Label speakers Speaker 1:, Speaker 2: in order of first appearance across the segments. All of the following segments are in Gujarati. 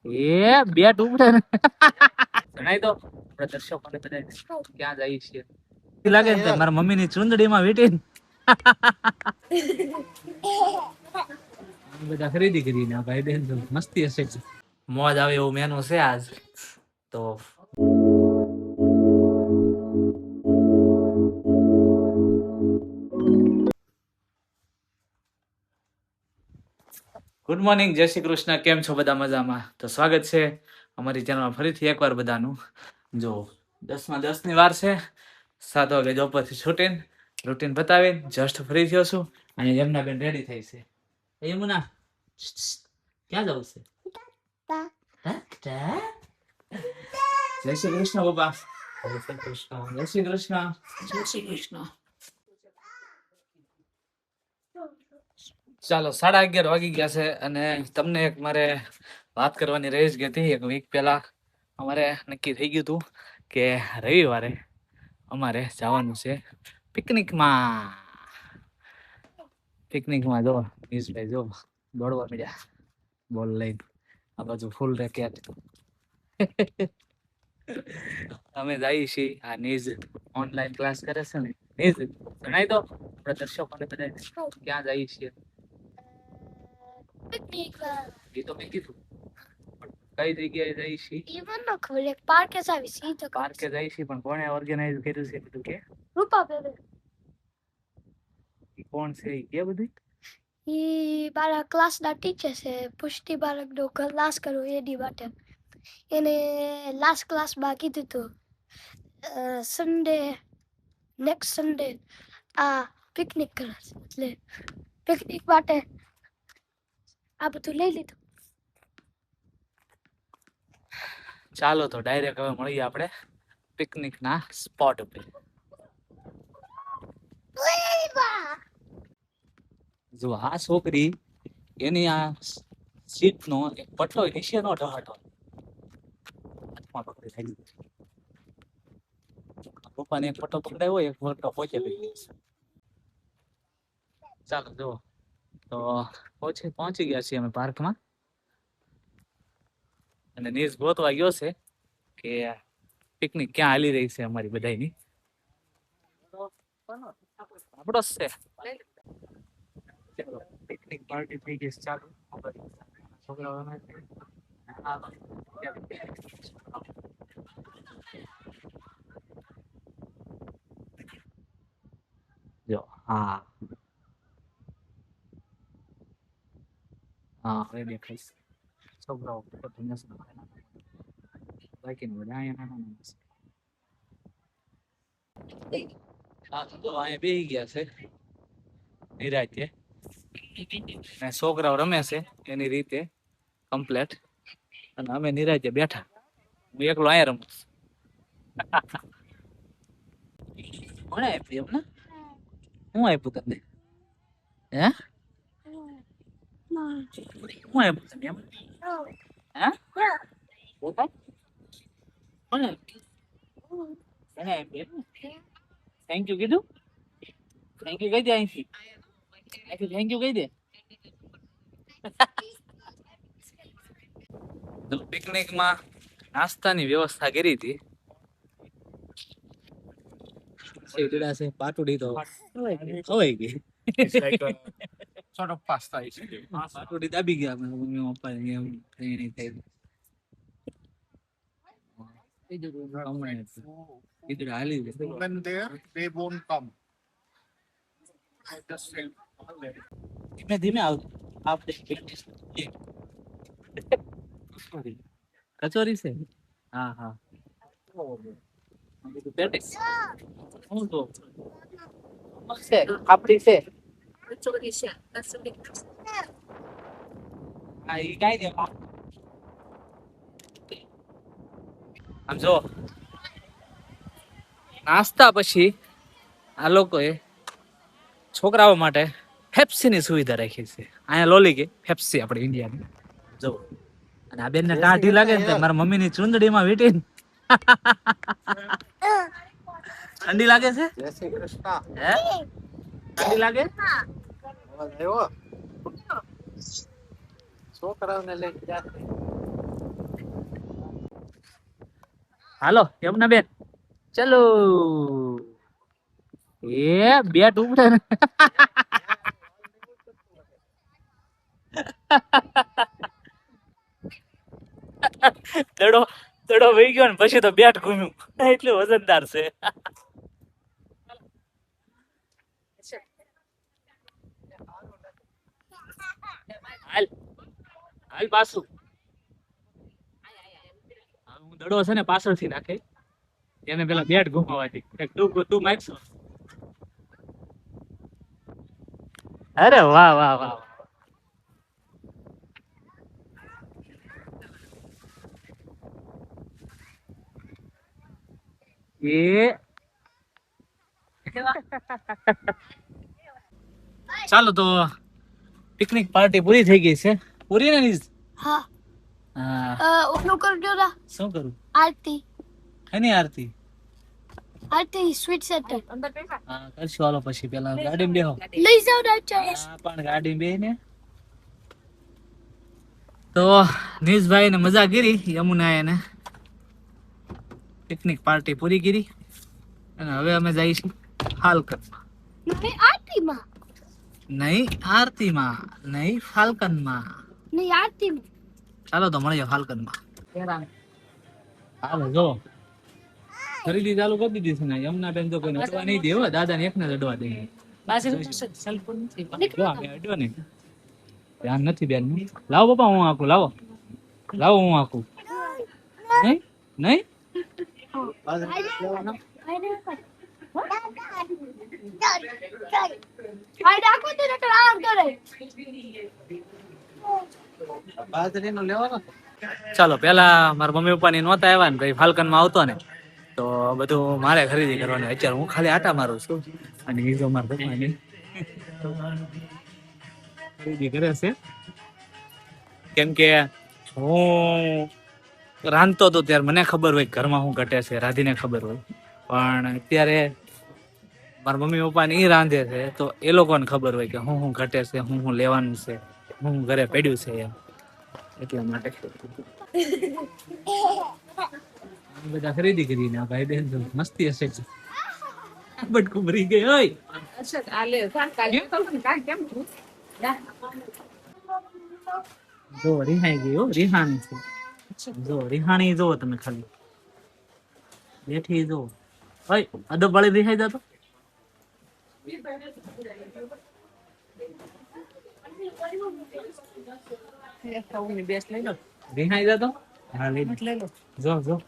Speaker 1: એ બેટ ઉપડે ને જણાય તો આપણે દર્શકોને બધા ક્યાં જઈએ છીએ લાગે ને મારા મમ્મી ની ચુંદડીમાં વીટી બધા ખરીદી કરીને ભાઈ બેન મસ્તી હશે મોજ આવે એવું મેનુ છે આજ તો ગુડ મોર્નિંગ, જય શ્રી કૃષ્ણ. કેમ છો બધા? મજામાં? તો સ્વાગત છે અમારી ચેનલમાં ફરીથી એકવાર બધાનું. જો 10:10 ની વાર છે, 7 વાગે જોબ પરથી છૂટીને રૂટીન બતાવીને જસ્ટ ફ્રી થયો છું અને યમુના બેન રેડી થઈ છે. યમુના ક્યાં જવું છે? જય શ્રી કૃષ્ણ બાબા. જય શ્રી કૃષ્ણ. જય શ્રી કૃષ્ણ. જય શ્રી કૃષ્ણ. ચાલો 11:30 વાગી ગયા છે અને તમને એક મારે વાત કરવાની રહી જ ગઈ હતી. એક વીક પહેલા અમારે નક્કી થઈ ગયું હતું કે રવિવારે અમારે જવાનું છે પિકનિકમાં. પિકનિકમાં જો નીશભાઈ જો દોડવા મળ્યા બોલ લઈને. આ બાજુ ફૂલ રેકેટ. અમે જઈએ છીએ. આ નીઝ ઓનલાઈન ક્લાસ કરે છે ને. નીઝ જણાય તો આપણે દર્શકોને બધા ક્યાં જઈએ છીએ? એ તો મેં કીધું કઈ જગ્યાએ જઈ છીએ? ઈવન ન ખબર. એક પાર્કે જાવી છે. તો પાર્કે જઈ છીએ પણ કોણે ઓર્ગેનાઇઝ કર્યું છે બધું કે? રૂપા બેન. ઈ કોણ છે? ઈ કે બધું ઈ મારા ક્લાસના ટીચર છે. પુષ્ટિ બાળકનો ક્લાસ કરો એની માટે એને લાસ્ટ ક્લાસમાં કીધું હતું સન્ડે નેક્સ્ટ સન્ડે આ પિકનિક કરે છે. એટલે પિકનિક માટે આ બધું લઈ લીધું. ચાલો તો ડાયરેક્ટ હવે મળીએ આપણે પિકનિકના સ્પોટ ઉપર. જો આ છોકરી એની આ સીટનો એક પટ્ટો નીચે નો ઢહાટો હાથમાં પકડી થઈ ગઈ. પપ્પાને એક પટ્ટો પકડાયો, એક પટ્ટો પોચે લઈ. ચાલો જો તો પહોંચી ગયા છીએ અમે પાર્કમાં અને નીઝ ગોતવા ગયો છે કે પિકનિક ક્યાં હાલી રહી છે અમારી બધાની. આપણો જ છે. ચાલો પિકનિક પાર્ટી થઈ ગઈ છે. ચાલો છોકરાઓ જો હા હા હવે દેખાઈશ. છોકરાઓ બાકી બધા અહીંયા તો અહીંયા બેસી ગયા છે નિરાંતે ને છોકરાઓ રમે છે એની રીતે કમ્પ્લેટ અને અમે નિરાંતે બેઠા. હું એકલો અહીંયા રમું. કોણે આપ્યું એમને? હું આપ્યું તમને? હે હું આપ્યું તને એમ? હે કોને આપ્યું? એને આપ્યું? થેન્ક યુ કીધું? થેન્ક યુ કહી દે અહીંથી. થેન્ક યુ કહી દે. પિકનિકમાં નાસ્તાની વ્યવસ્થા કરી હતી. શેરડા છે પાટુડી તો ખવાઈ ગઈ. sort of pasta is પાટુડી દાબી ગયા અમે મમ્મી પપ્પા ને એમ નહીં થઈ. ઇધર હાલી when they won't come. I just feel ધીમે ધીમે આવ. આપણે કચોરી છે. હા હા પેટીસ હું તો છે આપડી છે કચોરી છે. હા ઈ કાઈ દે આમ જો નાસ્તા પછી આ લોકોએ છોકરાઓ માટે ફેપ્સીની સુવિધા રાખી છે. અહીંયા લોલી કે ફેપ્સી આપણે ઇન્ડિયાની જો. અને આ બેન ને ટાઢી લાગે ને મારા મમ્મી ની ચુંદડીમાં વીટી ઠંડી લાગે છે. જય શ્રી કૃષ્ણ. હે ઠંડી લાગે? છોકરાઓને લઈને જાતે
Speaker 2: હાલો યમુના બેન ચલો એ બેટ ઉપડે ને દડો દડો વહી ગયો ને પછી તો બેટ ઘૂમ્યું એટલું વજનદાર છે હાલ હાલ પાછું હું દડો છે ને પાછળથી નાખે એને પેલા બેટ ઘુમાવાથી એક તું માગશો અરે વાહ વાહ વાહ એ ચાલો તો પિકનિક પાર્ટી પૂરી થઈ ગઈ છે પૂરી ને નીઝ?
Speaker 1: હા
Speaker 2: હા
Speaker 1: ઓલું કરજો ના
Speaker 2: શું કરું
Speaker 1: આરતી
Speaker 2: એની આરતી
Speaker 1: આરતી સ્વીટ સેન્ટર
Speaker 2: હા કરશું હાલો પછી પેલા ગાડી બેહો
Speaker 1: લઈ જાવ ને ચાલે
Speaker 2: હા પણ ગાડી બે ને તો નીશભાઈ ને મજા કરી યમુના એને પિકનિક પાર્ટી પૂરી કરી અને હવે અમે જઈશું ફાલ્કન
Speaker 1: નહીં આરતીમાં
Speaker 2: નહીં આરતીમાં નહીં ફાલ્કનમાં
Speaker 1: નહીં આરતીમાં
Speaker 2: ચાલો તો મળીએ ફાલ્કનમાં હાલો જો ખરીદી ચાલુ કરી દીધી છે ને યમુના બેન તો કોઈ અડવા નહીં દે હો દાદા ને એકને જ અડવા દે જો અમે અડ્યો ને ધ્યાન નથી બેન લાવો પપ્પા હું આખું લાવો લાવો હું આખું નહીં નહીં ચાલો પેલા મારા મમ્મી પપ્પા ની નહોતા આવ્યા ને ભાઈ ફાલ્કન માં આવતો ને તો બધું મારે ખરીદી કરવાની અત્યારે હું ખાલી આટા મારું છું અને એ જો મારા પપ્પાની ખરીદી કરે છે કેમ કે હું રાંધતો હતો ત્યારે મને ખબર હોય ઘરમાં શું ઘટે છે રાધીને ખબર હોય પણ અત્યારે મારા મમ્મી પપ્પા ને એ રાંધે છે તો એ લોકોને ખબર હોય કે હું ઘટે છે હું લેવાનું છે હું ઘરે પડ્યું છે એમ એટલા માટે બધા ખરીદી કરીને ભાઈ બેન તો મસ્તી હશે બટકું ભરી ગઈ હોય જો રિહાઈ ગઈ હો રિહાણી છે જો રિહાણી જો તમે ખાલી બેઠી જો ઓય અદબ વાળી રિહાઈ જાતો રિહાઈ જાતો હા લઈ લો જો જો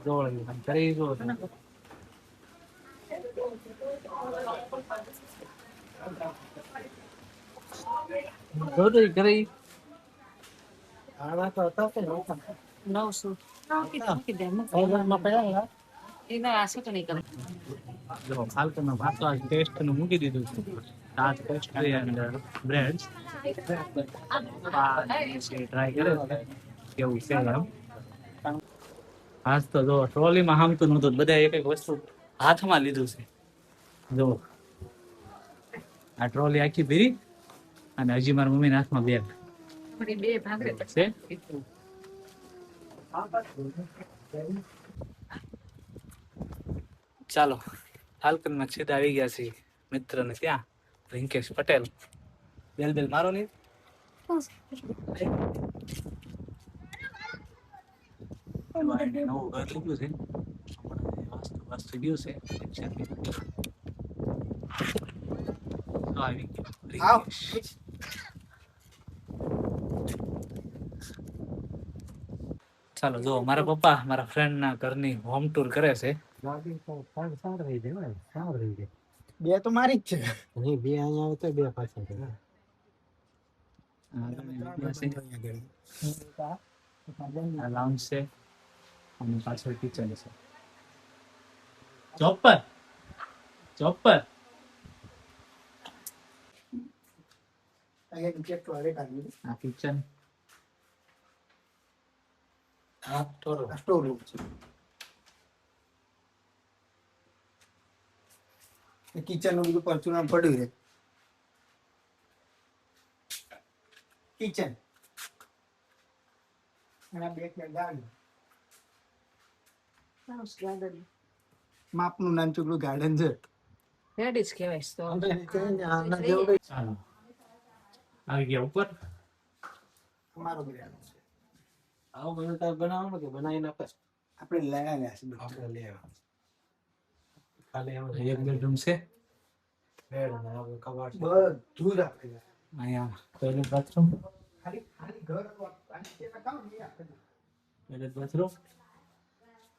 Speaker 2: જો કરી જો તમે જો તો કરી આવા તો હતા કે નહોતા 900 એના આશા તો નહીં કરે જો ફાલ્કનનો ભાતો આ ટેસ્ટ નું મૂકી દીધું છે આ પેસ્ટ્રી એન્ડ બ્રેડ્સ ટ્રાય કરે કેવું છે એમ આજ તો જો ટ્રોલીમાં હામતું નહોતું બધા એક એક વસ્તુ હાથમાં લીધું છે જો આ ટ્રોલી આખી ભરી અને હજી મારા મમ્મી હાથમાં બેગ બે ભાગરે છે ચાલો ફાલ્કનમાં સીધા આવી ગયા છે મિત્ર ને ત્યાં રિંકેશ પટેલ બેલ બેલ મારો નહીં નવું ઘર લીધું છે વાસ્તુ ગયું છે તો આવી ગયો ચાલો જો મારા પપ્પા મારા ફ્રેન્ડ ના ઘરની હોમ ટૂર કરે છે
Speaker 3: બે તો મારી જ છે નહીં બે અહીંયા આવે તો બે પાછળ છે
Speaker 2: લાઉન્જ છે અને પાછળ કિચન છે ચોપર ચોપર
Speaker 3: અહીંયા નીચે ટોયલેટ આવી
Speaker 2: આ કિચન
Speaker 3: હા સ્ટોર રૂમ છે કિચન નું બધું પરચુરણ પડ્યું છે કિચન અને બે ગાડી માપનું નાનું ચોકડું ગાર્ડન છે.
Speaker 4: રેડી જ કહેવાય તો.
Speaker 3: આના જેવું કઈ
Speaker 2: ચાલો આવી ગયા ઉપર.
Speaker 3: અમારો બિરાનો છે.
Speaker 5: આવું બધું તારે બનાવવાનું કે બનાવી નાખે?
Speaker 3: આપણે લઈ આવ્યા છે બધું.
Speaker 5: આપણે લઈ આવ્યા. ખાલી એમ
Speaker 2: એક બેડરૂમ છે,
Speaker 5: બેડ ને આપણે કબાટ છે.
Speaker 3: બધું જ આપણે
Speaker 2: અહીંયા ટોયલેટ બાથરૂમ,
Speaker 3: ખાલી ઘર કામ નહીં આપણે.
Speaker 2: ટોયલેટ બાથરૂમ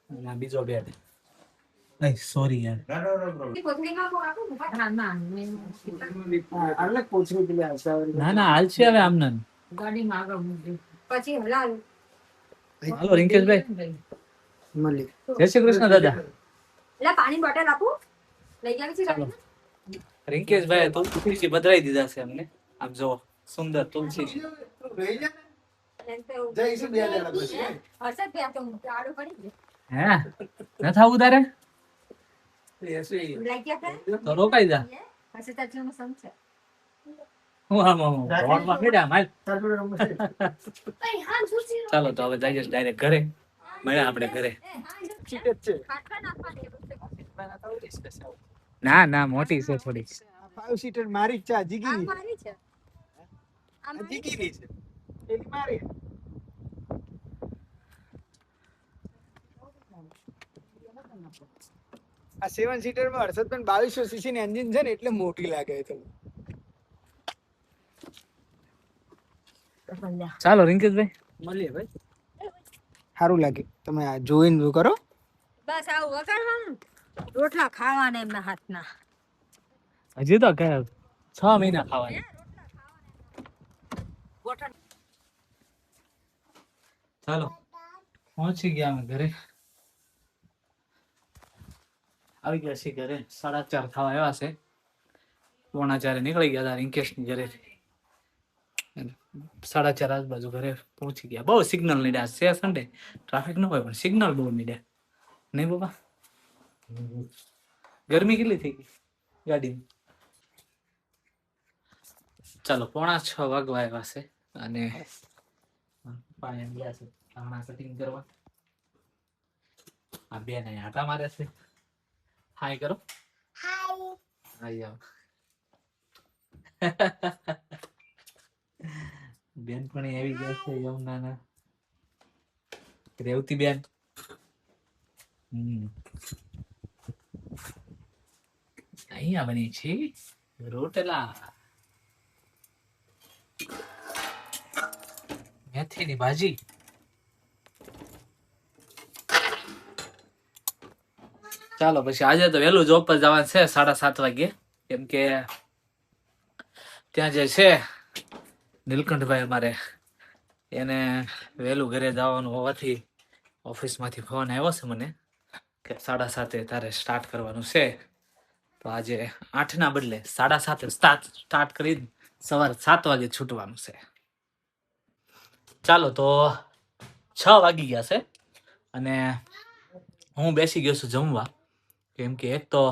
Speaker 2: અને આ બીજો બેડ. નહીં સોરી યાર,
Speaker 4: ના ના
Speaker 3: અલગ પૂછવું પેલી આવશે.
Speaker 2: ના ના હાલ છે હવે આમને.
Speaker 4: ગાડીમાં આગળ મૂકી પછી હલાલ.
Speaker 2: હાલો રિંકેશભાઈ,
Speaker 3: મળી.
Speaker 2: જય શ્રી કૃષ્ણ દાદા.
Speaker 4: એટલે પાણી બોટલ આપું લઈ ગયા છે
Speaker 2: ચાલો. રિંકેશભાઈ તુલસી બદલાઈ દીધા છે અમને. આમ જો સુંદર તુલસી.
Speaker 3: રહી જા ને. જઈશું 2 જણા પછી.
Speaker 4: હર્ષદ ભાઈ આ તો આડું પડી ગયું
Speaker 2: હે ન થાવું તારે
Speaker 4: લઈ ગયા
Speaker 2: તો રોકાઈ જા.
Speaker 4: હર્ષદ ચાચીનો સમ છે
Speaker 2: હું આમ રોડમાં બેઠા માલ.
Speaker 3: તાર જોડે રમવું છે?
Speaker 2: ચાલો તો હવે જઈએ ડાયરેક્ટ ઘરે. મળ્યા આપણે ઘરે.
Speaker 3: ઠીક જ છે.
Speaker 4: ખાટલા નાખવાની
Speaker 2: ના ના મોટી છે થોડી.
Speaker 3: આ 5 સીટર મારી જ છે. આ
Speaker 4: આ
Speaker 3: જીગીની છે.
Speaker 4: મારી છે આ
Speaker 3: આ
Speaker 4: મારી
Speaker 3: જીગીની છે. પેલી મારી. આ 7 સીટર માં હર્ષદબેન 2200 સીસી ની એન્જિન છે ને એટલે મોટી લાગે છે.
Speaker 2: ચાલો રિંકેશભાઈ
Speaker 3: મળીએ ભાઈ. સારું લાગે. તમે આ જોઈને કરો.
Speaker 4: બસ આવું વગાડવાનું રોટલા ખાવાના એમના હાથના
Speaker 2: હજી તો કે 6 મહિના ખાવાની.
Speaker 4: ગોઠણ
Speaker 2: ચાલો પહોંચી ગયા અમે ઘરે. આવી ગયા છીએ ઘરે. 4:30 થવા આવ્યા છે. 3:45 નીકળી ગયા હતા રિંકેશની ઘરેથી. 4:30 આજુબાજુ ઘરે પહોંચી ગયા. બહુ સિગ્નલ નીડ્યા છે સન્ડે. ટ્રાફિક ન હોય પણ સિગ્નલ બહુ નીડ્યા નહીં બાબા. ગરમી કેટલી થઈ ગઈ ગાડીની. ચાલો 5:45 વાગવા આવ્યા છે અને પાણી ગયા છે હમણાં કટિંગ કરવા. આ બેન અહીંયા આટા મારે છે. હાય કરો. હાય આવો. બેન પણ આવી ગયા છે યમુનાના. રેવતી બેન. અહીંયા બની છે રોટલા મેથીની ભાજી. ચાલો પછી આજે તો વહેલું જોબ પર જવાનું છે 7:30 વાગે. કેમ કે ત્યાં જે છે નીલકંઠભાઈ અમારે એને વહેલું ઘરે જવાનું હોવાથી ઓફિસમાંથી ફોન આવ્યો છે મને કે 7:30 તારે સ્ટાર્ટ કરવાનું છે. તો આજે 8 ના બદલે 7:30 સ્ટાર્ટ કરી સવારે 7 વાગે છૂટવાનું છે. ચાલો તો 6 વાગી ગયા છે અને હું બેસી ગયો છું જમવા. કેમ કે એક તો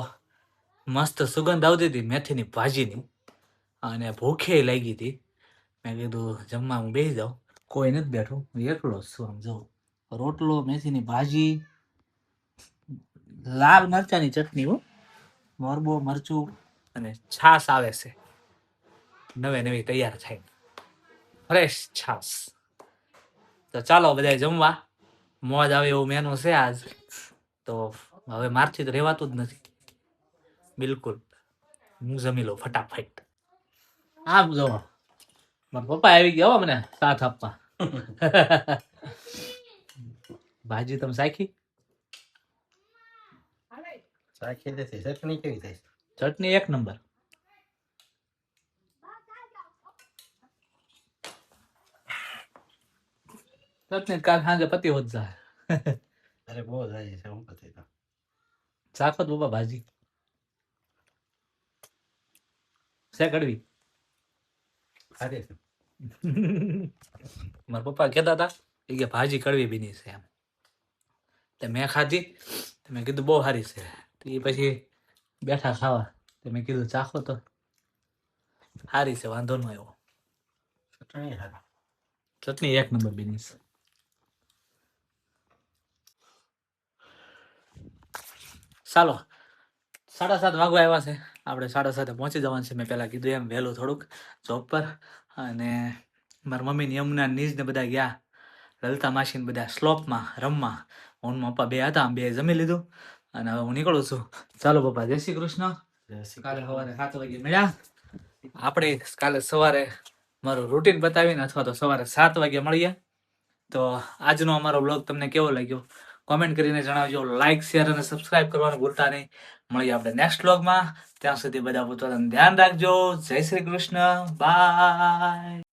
Speaker 2: મસ્ત સુગંધ આવતી હતી મેથીની ભાજીની અને ભૂખે લાગી હતી. મેં કીધું જમવા હું બેસી જાઉં. કોઈ નથી બેઠું, હું એકલો જ છું. આમ જોઉં રોટલો, મેથીની ભાજી, લાલ મરચાની ચટણી, હો મોરબો મરચું અને છાશ આવે છે નવે નવી તૈયાર થાય ફ્રેશ છાશ. તો ચાલો બધા જમવા. મોજ આવે એવું મેનુ છે આજ. તો હવે મારથી તો રહેવાતું જ નથી બિલકુલ. હું જમી લઉં ફટાફટ. આમ જો મારા પપ્પા આવી ગયા હો મને સાથ આપવા. ભાજી તમે સાખી?
Speaker 5: ચાખી દેશે. ચટણી કેવી થાય?
Speaker 2: ચટણી 1 નંબર. ચટણી કાલ સાંજે પતિ હોત જાય.
Speaker 5: અરે બહુ જાય છે હું પતી તો.
Speaker 2: ચાખો તો બાબા ભાજી છે કડવી.
Speaker 5: ખાધી છે.
Speaker 2: મારા પપ્પા કહેતા હતા એ કે ભાજી કડવી બીની છે એમ. તે મેં ખાધી. મેં કીધું બહુ સારી છે. એ પછી બેઠા ખાવા. મેં કીધું ચાખો તો. સારી છે, વાંધો ન આવ્યો.
Speaker 5: ચટણી સારી.
Speaker 2: ચટણી 1 નંબર બીની છે. ચાલો 7:30 વાગવા આવ્યા છે. આપણે 7:30 પહોંચી જવાનું છે. મેં પહેલા કીધું એમ વહેલું થોડુંક જોબ પર. અને મારા મમ્મી યમુના નીજ ને બધા ગયા લલતા માસી ને બધા સ્લોપમાં રમવા. હું ને પપ્પા બે હતા, બે જમી લીધું અને હવે હું નીકળું છું. ચાલો પપ્પા, જય શ્રી કૃષ્ણ.
Speaker 5: જય શ્રી
Speaker 2: કાલે સવારે 7 વાગે મળ્યા. આપણે કાલે સવારે મારું રૂટીન બતાવીને અથવા તો સવારે 7 વાગે મળીએ. તો આજનો અમારો બ્લોગ તમને કેવો લાગ્યો કોમેન્ટ કરીને જણાવજો. લાઈક, શેર અને સબસ્ક્રાઇબ કરવાનું ભૂલતા નહીં. મળીએ આપણે નેક્સ્ટ બ્લોગમાં. ત્યાં સુધી બધા પોતાનું ધ્યાન રાખજો. જય શ્રી કૃષ્ણ. બાય.